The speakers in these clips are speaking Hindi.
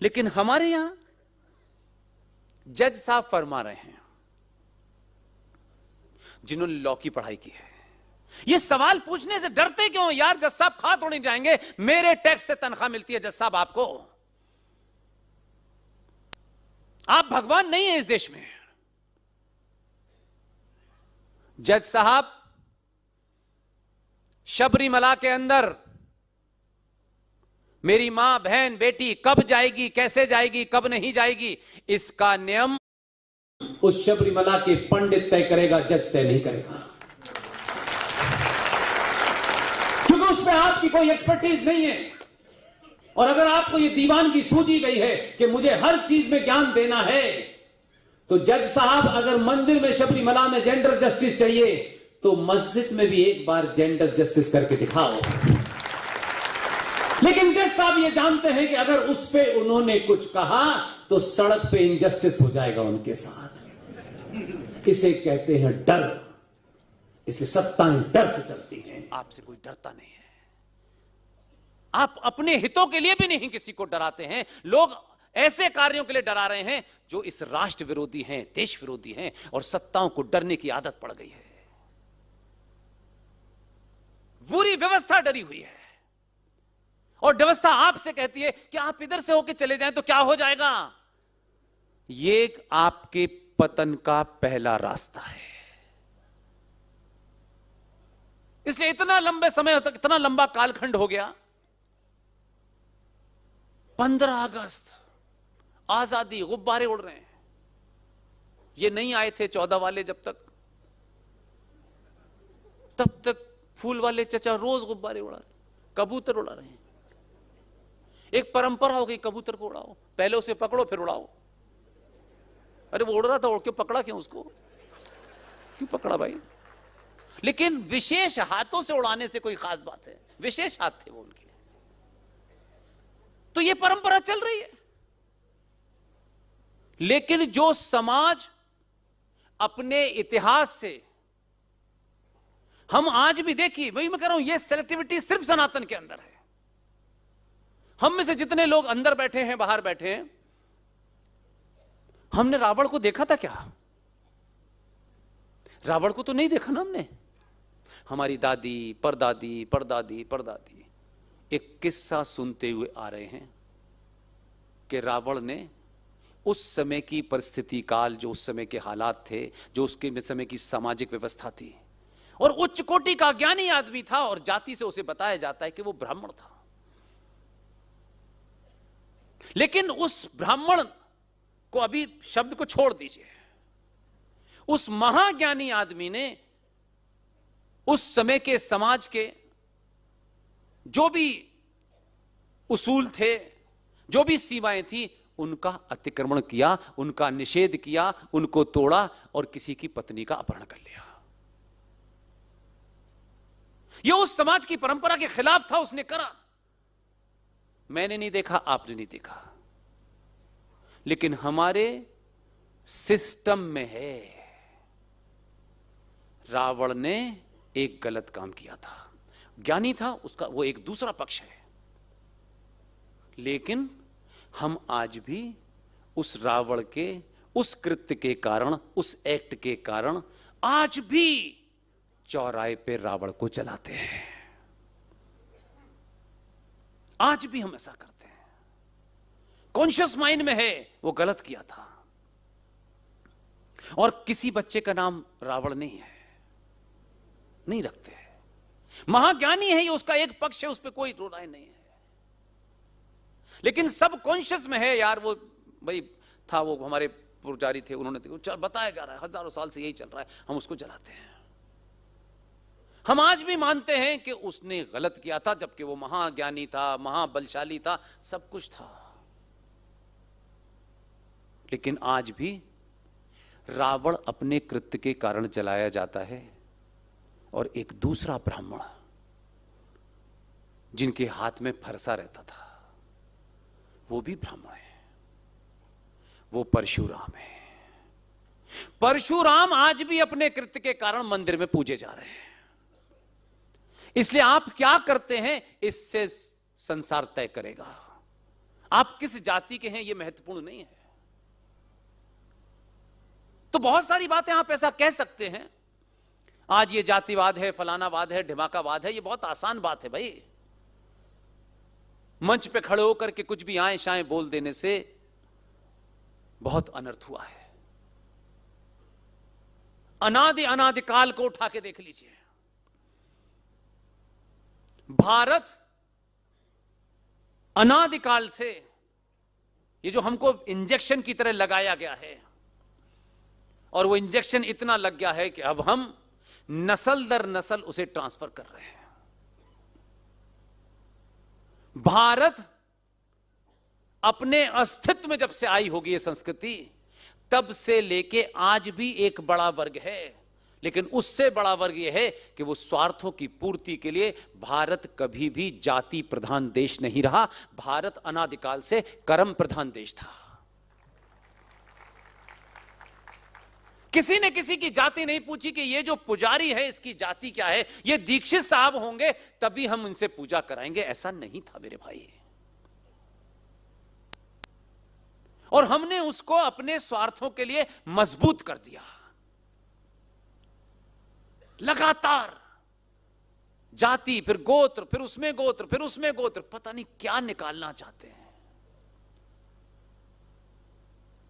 लेकिन हमारे यहां जज साहब फरमा रहे हैं, जिन्होंने लॉ की पढ़ाई की है, ये सवाल पूछने से डरते क्यों यार? जज साहब खा थोड़ी जाएंगे, मेरे टैक्स से तनख्वाह मिलती है जज साहब आपको, आप भगवान नहीं है इस देश में। जज साहब शबरीमला के अंदर मेरी मां, बहन, बेटी कब जाएगी, कैसे जाएगी, कब नहीं जाएगी, इसका नियम उस शबरीमला के पंडित तय करेगा, जज तय नहीं करेगा, क्योंकि उसमें आपकी कोई एक्सपर्टीज नहीं है। और अगर आपको यह दीवानगी सूझी गई है कि मुझे हर चीज में ज्ञान देना है, तो जज साहब अगर मंदिर में शबरीमला में जेंडर जस्टिस चाहिए तो मस्जिद में भी एक बार जेंडर जस्टिस करके दिखाओ। लेकिन जज साहब ये जानते हैं कि अगर उस पे उन्होंने कुछ कहा तो सड़क पे इनजस्टिस हो जाएगा उनके साथ। इसे कहते हैं डर। इसलिए सत्ताएं डर से चलती हैं, आपसे कोई डरता नहीं है। आप अपने हितों के लिए भी नहीं किसी को डराते हैं। लोग ऐसे कार्यों के लिए डरा रहे हैं जो इस राष्ट्र विरोधी हैं, देश विरोधी हैं, और सत्ताओं को डरने की आदत पड़ गई है। पूरी व्यवस्था डरी हुई है, और व्यवस्था आपसे कहती है कि आप इधर से होके चले जाएं तो क्या हो जाएगा। ये आपके पतन का पहला रास्ता है। इसलिए इतना लंबे समय तक, इतना लंबा कालखंड हो गया। 15 अगस्त आजादी, गुब्बारे उड़ रहे हैं। ये नहीं आए थे 14 वाले, जब तक, तब तक फूल वाले चचा रोज गुब्बारे उड़ा रहे, कबूतर उड़ा रहे हैं। एक परंपरा हो गई, कबूतर को उड़ाओ, पहले उसे पकड़ो फिर उड़ाओ। अरे वो उड़ रहा था, उड़ के पकड़ा क्यों उसको? क्यों पकड़ा भाई? लेकिन विशेष हाथों से उड़ाने से कोई खास बात है, विशेष हाथ थे वो उनके। तो ये परंपरा चल रही है। लेकिन जो समाज अपने इतिहास से, हम आज भी देखिए, वही मैं कह रहा हूं, ये सेलेक्टिविटी सिर्फ सनातन के अंदर है। हम में से जितने लोग अंदर बैठे हैं, बाहर बैठे हैं, हमने रावण को देखा था क्या? रावण को तो नहीं देखा ना हमने। हमारी दादी, परदादी, परदादी, परदादी एक किस्सा सुनते हुए आ रहे हैं कि रावण ने उस समय की परिस्थिति काल, जो उस समय के हालात थे, जो उसके समय की सामाजिक व्यवस्था थी, और उच्च कोटि का ज्ञानी आदमी था, और जाति से उसे बताया जाता है कि वो ब्राह्मण था। लेकिन उस ब्राह्मण को, अभी शब्द को छोड़ दीजिए, उस महाज्ञानी आदमी ने उस समय के समाज के जो भी उसूल थे, जो भी सीमाएं थी, उनका अतिक्रमण किया, उनका निषेध किया, उनको तोड़ा, और किसी की पत्नी का अपहरण कर लिया। यह उस समाज की परंपरा के खिलाफ था, उसने करा। मैंने नहीं देखा, आपने नहीं देखा, लेकिन हमारे सिस्टम में है। रावण ने एक गलत काम किया था, ज्ञानी था, उसका वो एक दूसरा पक्ष है। लेकिन हम आज भी उस रावण के उस कृत्य के कारण, उस एक्ट के कारण, आज भी चौराहे पे रावण को जलाते हैं। आज भी हम ऐसा करते हैं। कॉन्शियस माइंड में है वो गलत किया था। और किसी बच्चे का नाम रावण नहीं है, नहीं रखते हैं। महाज्ञानी है, ये उसका एक पक्ष है, उस पर कोई राय नहीं है। लेकिन सब कॉन्शियस में है यार, वो भाई था, वो हमारे पुजारी थे, उन्होंने बताया जा रहा है, हजारों साल से यही चल रहा है, हम उसको जलाते हैं। हम आज भी मानते हैं कि उसने गलत किया था, जबकि वो महाज्ञानी था, महाबलशाली था, सब कुछ था। लेकिन आज भी रावण अपने कृत्य के कारण जलाया जाता है, और एक दूसरा ब्राह्मण जिनके हाथ में फरसा रहता था, वो भी ब्राह्मण है, वो परशुराम है। परशुराम आज भी अपने कृत्य के कारण मंदिर में पूजे जा रहे हैं। इसलिए आप क्या करते हैं, इससे संसार तय करेगा। आप किस जाति के हैं यह महत्वपूर्ण नहीं है। तो बहुत सारी बातें आप ऐसा कह सकते हैं, आज ये जातिवाद है, फलानावाद है, ढिमाकावाद है, ये बहुत आसान बात है भाई। मंच पे खड़े होकर के कुछ भी आए शाए बोल देने से बहुत अनर्थ हुआ है। अनादि अनादि काल को उठा के देख लीजिए, भारत अनादिकाल से ये जो हमको इंजेक्शन की तरह लगाया गया है, और वो इंजेक्शन इतना लग गया है कि अब हम नस्ल दर नस्ल उसे ट्रांसफर कर रहे हैं। भारत अपने अस्तित्व में जब से आई होगी ये संस्कृति, तब से लेके आज भी एक बड़ा वर्ग है, लेकिन उससे बड़ा वर्ग यह है कि वो स्वार्थों की पूर्ति के लिए, भारत कभी भी जाति प्रधान देश नहीं रहा। भारत अनादिकाल से कर्म प्रधान देश था। किसी ने किसी की जाति नहीं पूछी कि ये जो पुजारी है इसकी जाति क्या है, ये दीक्षित साहब होंगे तभी हम उनसे पूजा कराएंगे, ऐसा नहीं था मेरे भाई। और हमने उसको अपने स्वार्थों के लिए मजबूत कर दिया। लगातार जाति, फिर गोत्र, फिर उसमें गोत्र, फिर उसमें गोत्र, पता नहीं क्या निकालना चाहते हैं।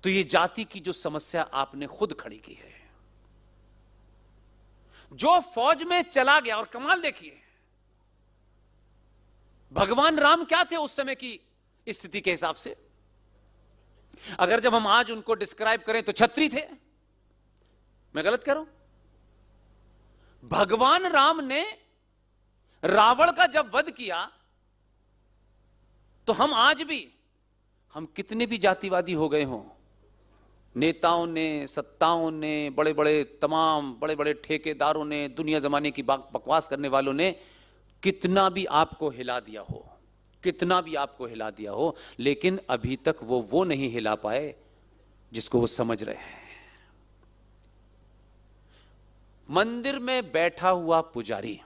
तो ये जाति की जो समस्या आपने खुद खड़ी की है। जो फौज में चला गया, और कमाल देखिए, भगवान राम क्या थे उस समय की स्थिति के हिसाब से? अगर जब हम आज उनको डिस्क्राइब करें तो छत्री थे। मैं गलत कह रहा हूं? भगवान राम ने रावण का जब वध किया, तो हम आज भी, हम कितने भी जातिवादी हो गए हों, नेताओं ने, सत्ताओं ने, बड़े बड़े तमाम बड़े बड़े ठेकेदारों ने, दुनिया जमाने की बकवास करने वालों ने कितना भी आपको हिला दिया हो, कितना भी आपको हिला दिया हो, लेकिन अभी तक वो नहीं हिला पाए जिसको वो समझ रहे हैं। मंदिर में बैठा हुआ पुजारी,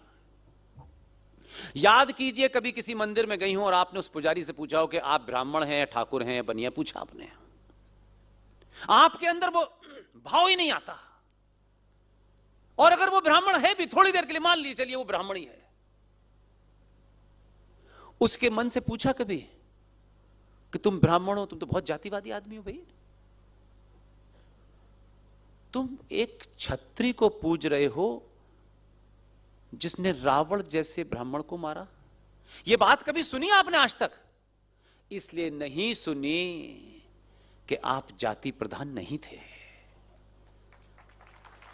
याद कीजिए कभी किसी मंदिर में गई हूं और आपने उस पुजारी से पूछा हो कि आप ब्राह्मण हैं या ठाकुर हैं या बनिया, पूछा आपने, आपके अंदर वो भाव ही नहीं आता। और अगर वो ब्राह्मण है भी, थोड़ी देर के लिए मान लीजिए चलिए वो ब्राह्मण ही है, उसके मन से पूछा कभी कि तुम ब्राह्मण हो, तुम तो बहुत जातिवादी आदमी हो भाई, तुम एक छत्री को पूज रहे हो जिसने रावण जैसे ब्राह्मण को मारा? यह बात कभी सुनी आपने आज तक? इसलिए नहीं सुनी कि आप जाति प्रधान नहीं थे।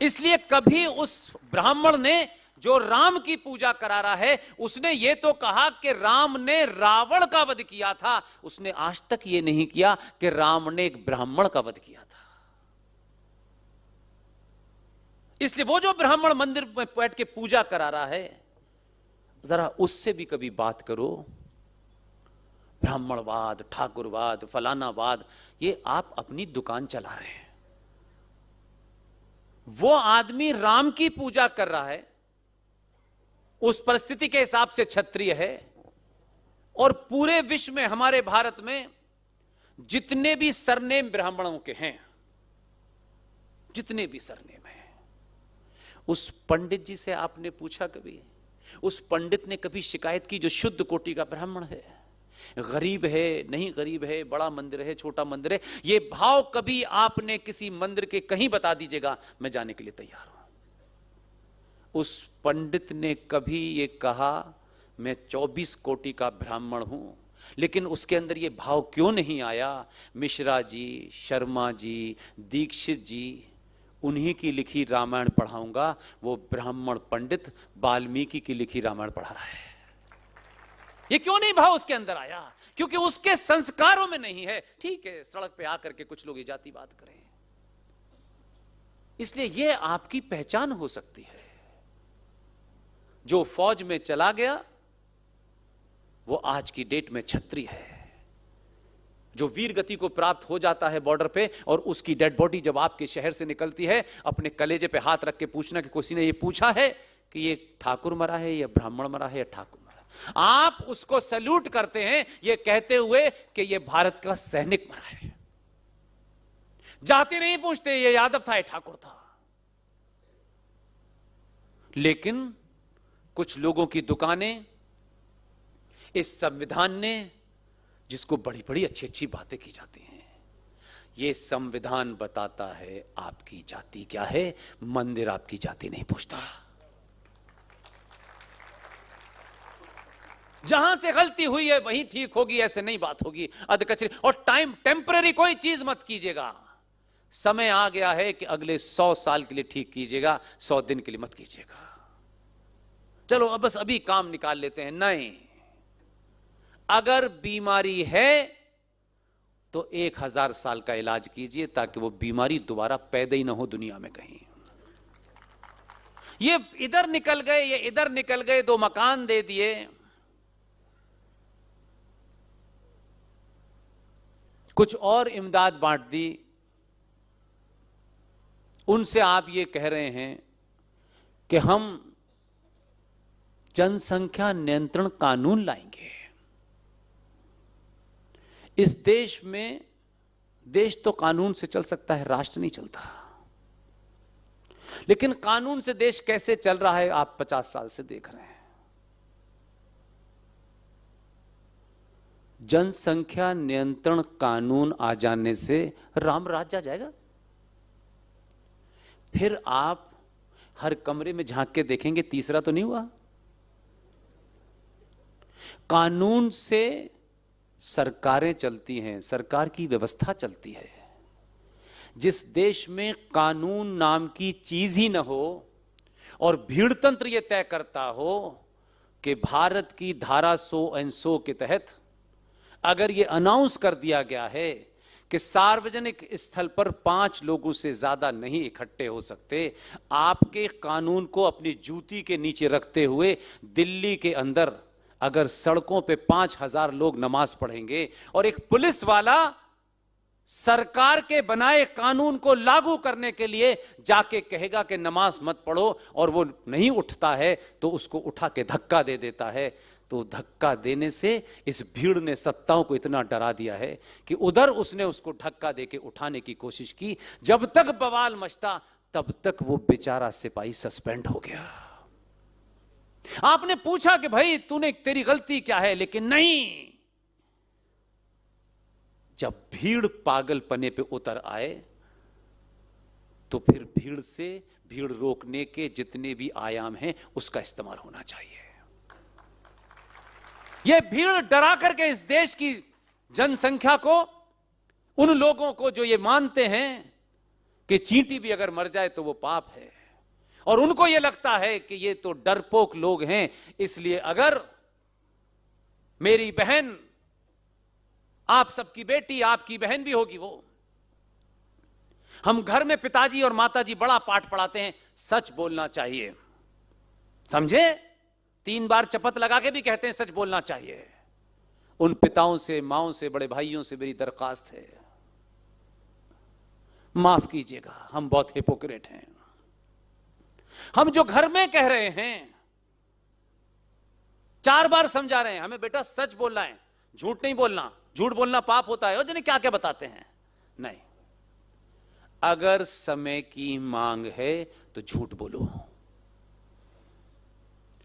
इसलिए कभी उस ब्राह्मण ने जो राम की पूजा करा रहा है, उसने ये तो कहा कि राम ने रावण का वध किया था, उसने आज तक ये नहीं किया कि राम ने एक ब्राह्मण का वध किया था। इसलिए वो जो ब्राह्मण मंदिर में बैठ के पूजा करा रहा है, जरा उससे भी कभी बात करो। ब्राह्मणवाद, ठाकुरवाद, फलानावाद, ये आप अपनी दुकान चला रहे हैं। वो आदमी राम की पूजा कर रहा है, उस परिस्थिति के हिसाब से क्षत्रिय है। और पूरे विश्व में, हमारे भारत में जितने भी सरनेम ब्राह्मणों के हैं, जितने भी सरनेम हैं, उस पंडित जी से आपने पूछा कभी? उस पंडित ने कभी शिकायत की जो शुद्ध कोटि का ब्राह्मण है, गरीब है, नहीं गरीब है, बड़ा मंदिर है, छोटा मंदिर है, ये भाव कभी आपने किसी मंदिर के कहीं बता दीजिएगा, मैं जाने के लिए तैयार हूं। उस पंडित ने कभी ये कहा मैं 24 कोटि का ब्राह्मण हूं, लेकिन उसके अंदर ये भाव क्यों नहीं आया? मिश्रा जी, शर्मा जी, दीक्षित जी, उन्हीं की लिखी रामायण पढ़ाऊंगा। वो ब्राह्मण पंडित वाल्मीकि की लिखी रामायण पढ़ा रहा है। ये क्यों नहीं भाव उसके अंदर आया? क्योंकि उसके संस्कारों में नहीं है। ठीक है, सड़क पे आकर के कुछ लोग ये जातिवाद करें, इसलिए ये आपकी पहचान हो सकती है। जो फौज में चला गया वो आज की डेट में छत्री है। जो वीर गति को प्राप्त हो जाता है बॉर्डर पे, और उसकी डेड बॉडी जब आपके शहर से निकलती है, अपने कलेजे पे हाथ रख के पूछना कि किसी ने ये पूछा है कि ये ठाकुर मरा है या ब्राह्मण मरा है या ठाकुर मरा है? आप उसको सैल्यूट करते हैं ये कहते हुए कि ये भारत का सैनिक मरा है। जाति नहीं पूछते ये यादव था, ये ठाकुर था। लेकिन कुछ लोगों की दुकानें इस संविधान ने, जिसको बड़ी बड़ी अच्छी अच्छी बातें की जाती हैं, ये संविधान बताता है आपकी जाति क्या है, मंदिर आपकी जाति नहीं पूछता। जहां से गलती हुई है वहीं ठीक होगी, ऐसे नहीं बात होगी अधकचरी। और टाइम टेम्पररी कोई चीज मत कीजिएगा। समय आ गया है कि अगले 100 साल के लिए ठीक कीजिएगा, 100 दिन के लिए मत कीजिएगा। चलो अब बस अभी काम निकाल लेते हैं। नहीं, अगर बीमारी है तो 1000 साल का इलाज कीजिए ताकि वो बीमारी दोबारा पैदा ही ना हो दुनिया में कहीं। ये इधर निकल गए, ये इधर निकल गए, 2 मकान दे दिए, कुछ और इमदाद बांट दी, उनसे आप ये कह रहे हैं कि हम जनसंख्या नियंत्रण कानून लाएंगे। इस देश में, देश तो कानून से चल सकता है, राष्ट्र नहीं चलता। लेकिन कानून से देश कैसे चल रहा है आप 50 साल से देख रहे हैं। जनसंख्या नियंत्रण कानून आ जाने से राम राज्य आ जाएगा। फिर आप हर कमरे में झांक के देखेंगे, तीसरा तो नहीं हुआ। कानून से सरकारें चलती हैं, सरकार की व्यवस्था चलती है। जिस देश में कानून नाम की चीज ही न हो और भीड़ तंत्र यह तय करता हो कि भारत की धारा 100 के तहत अगर यह अनाउंस कर दिया गया है कि सार्वजनिक स्थल पर 5 लोगों से ज्यादा नहीं इकट्ठे हो सकते, आपके कानून को अपनी जूती के नीचे रखते हुए दिल्ली के अंदर अगर सड़कों पे 5000 लोग नमाज पढ़ेंगे और एक पुलिस वाला सरकार के बनाए कानून को लागू करने के लिए जाके कहेगा कि नमाज मत पढ़ो और वो नहीं उठता है तो उसको उठा के धक्का दे देता है, तो धक्का देने से इस भीड़ ने सत्ताओं को इतना डरा दिया है कि उधर उसने उसको धक्का देके उठाने की कोशिश की। जब तक बवाल मचता तब तक वो बेचारा सिपाही सस्पेंड हो गया। आपने पूछा कि भाई तूने, तेरी गलती क्या है, लेकिन नहीं। जब भीड़ पागलपने पे उतर आए तो फिर भीड़ से, भीड़ रोकने के जितने भी आयाम हैं उसका इस्तेमाल होना चाहिए। यह भीड़ डरा करके इस देश की जनसंख्या को, उन लोगों को जो ये मानते हैं कि चींटी भी अगर मर जाए तो वो पाप है, और उनको ये लगता है कि ये तो डरपोक लोग हैं, इसलिए अगर मेरी बहन, आप सबकी बेटी, आपकी बहन भी होगी, वो, हम घर में पिताजी और माताजी बड़ा पाठ पढ़ाते हैं, सच बोलना चाहिए, समझे? 3 बार शपथ लगा के भी कहते हैं सच बोलना चाहिए। उन पिताओं से, माओं से, बड़े भाइयों से मेरी दरखास्त है, माफ कीजिएगा, हम बहुत हिपोक्रेट हैं। हम जो घर में कह रहे हैं, 4 बार समझा रहे हैं हमें, बेटा सच बोलना है, झूठ नहीं बोलना, झूठ बोलना पाप होता है, और जाने क्या क्या बताते हैं। नहीं, अगर समय की मांग है तो झूठ बोलो।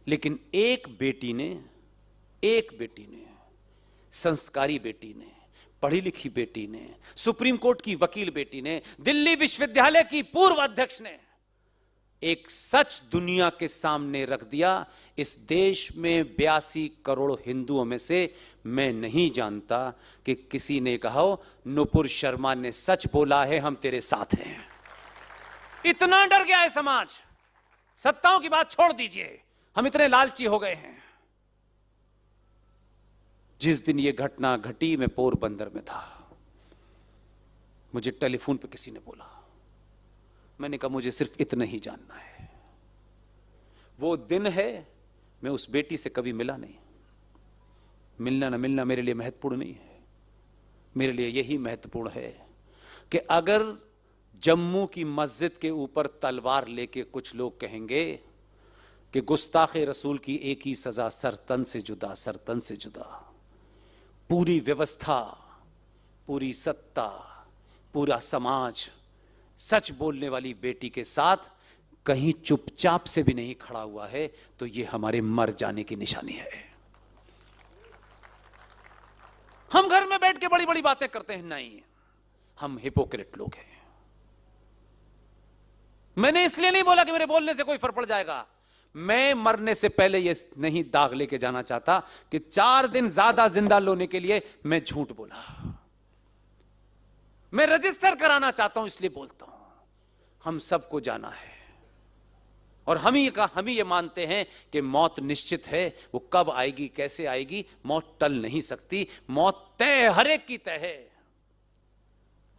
लेकिन एक बेटी ने, संस्कारी बेटी ने, पढ़ी लिखी बेटी ने, सुप्रीम कोर्ट की वकील बेटी ने, दिल्ली विश्वविद्यालय की पूर्व अध्यक्ष ने एक सच दुनिया के सामने रख दिया। इस देश में 82 करोड़ हिंदुओं में से मैं नहीं जानता कि किसी ने कहा हो नुपुर शर्मा ने सच बोला है, हम तेरे साथ हैं। इतना डर गया है समाज। सत्ताओं की बात छोड़ दीजिए, हम इतने लालची हो गए हैं। जिस दिन यह घटना घटी, मैं पोरबंदर में था, मुझे टेलीफोन पे किसी ने बोला, मैंने कहा मुझे सिर्फ इतना ही जानना है। वो दिन है, मैं उस बेटी से कभी मिला नहीं। मिलना ना मिलना मेरे लिए महत्वपूर्ण नहीं है। मेरे लिए यही महत्वपूर्ण है कि अगर जम्मू की मस्जिद के ऊपर तलवार लेके कुछ लोग कहेंगे कि गुस्ताखे रसूल की एक ही सजा, सरतन से जुदा, सरतन से जुदा। पूरी व्यवस्था, पूरी सत्ता, पूरा समाज सच बोलने वाली बेटी के साथ कहीं चुपचाप से भी नहीं खड़ा हुआ है, तो यह हमारे मर जाने की निशानी है। हम घर में बैठ के बड़ी बड़ी बातें करते हैं, नहीं, हम हिपोक्रेट लोग हैं। मैंने इसलिए नहीं बोला कि मेरे बोलने से कोई फर्क पड़ जाएगा। मैं मरने से पहले यह नहीं दाग लेके जाना चाहता कि 4 दिन ज्यादा जिंदा लोने के लिए मैं झूठ बोला। मैं रजिस्टर कराना चाहता हूं, इसलिए बोलता हूं। हम सबको जाना है और हम ही ये मानते हैं कि मौत निश्चित है। वो कब आएगी, कैसे आएगी, मौत टल नहीं सकती। मौत तय, हर एक की तय है।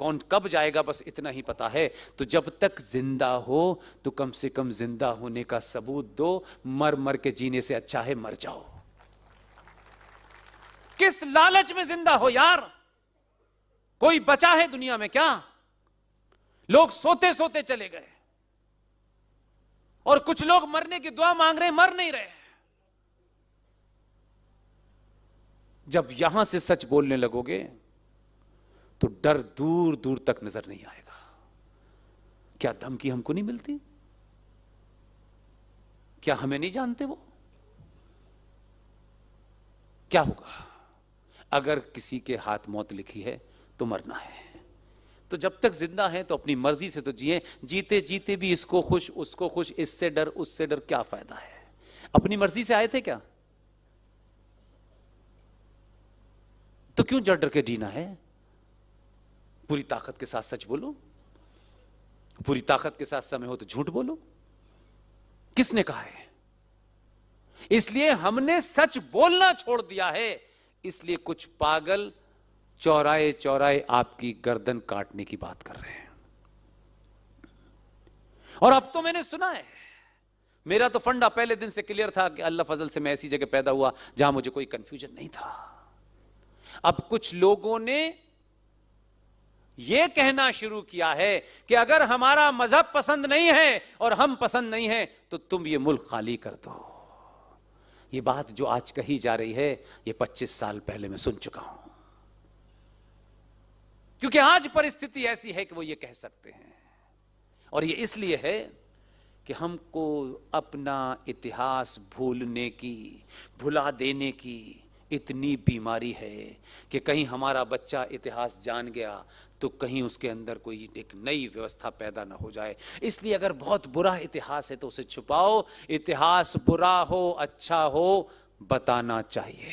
कौन कब जाएगा बस इतना ही पता है। तो जब तक जिंदा हो तो कम से कम जिंदा होने का सबूत दो। मर मर के जीने से अच्छा है मर जाओ। किस लालच में जिंदा हो यार? कोई बचा है दुनिया में क्या? लोग सोते सोते चले गए और कुछ लोग मरने की दुआ मांग रहे, मर नहीं रहे। जब यहां से सच बोलने लगोगे तो डर दूर दूर तक नजर नहीं आएगा। क्या धमकी हमको नहीं मिलती? क्या हमें नहीं जानते वो? क्या होगा अगर किसी के हाथ मौत लिखी है तो मरना है। तो जब तक जिंदा है तो अपनी मर्जी से तो जिए। जीते जीते भी इसको खुश, उसको खुश, इससे डर, उससे डर, क्या फायदा है? अपनी मर्जी से आए थे क्या? तो क्यों डर डर के जीना है? पूरी ताकत के साथ सच बोलो, पूरी ताकत के साथ समय हो तो झूठ बोलो। किसने कहा है? इसलिए हमने सच बोलना छोड़ दिया है। इसलिए कुछ पागल चौराहे चौराहे आपकी गर्दन काटने की बात कर रहे हैं। और अब तो मैंने सुना है, मेरा तो फंडा पहले दिन से क्लियर था कि अल्लाह फजल से मैं ऐसी जगह पैदा हुआ जहां मुझे कोई कंफ्यूजन नहीं था। अब कुछ लोगों ने यह कहना शुरू किया है कि अगर हमारा मजहब पसंद नहीं है और हम पसंद नहीं है तो तुम ये मुल्क खाली कर दो। ये बात जो आज कही जा रही है, ये 25 साल पहले मैं सुन चुका हूं। क्योंकि आज परिस्थिति ऐसी है कि वो ये कह सकते हैं। और ये इसलिए है कि हमको अपना इतिहास भूलने की, भुला देने की इतनी बीमारी है कि कहीं हमारा बच्चा इतिहास जान गया तो कहीं उसके अंदर कोई एक नई व्यवस्था पैदा ना हो जाए। इसलिए अगर बहुत बुरा इतिहास है तो उसे छुपाओ। इतिहास बुरा हो अच्छा हो बताना चाहिए।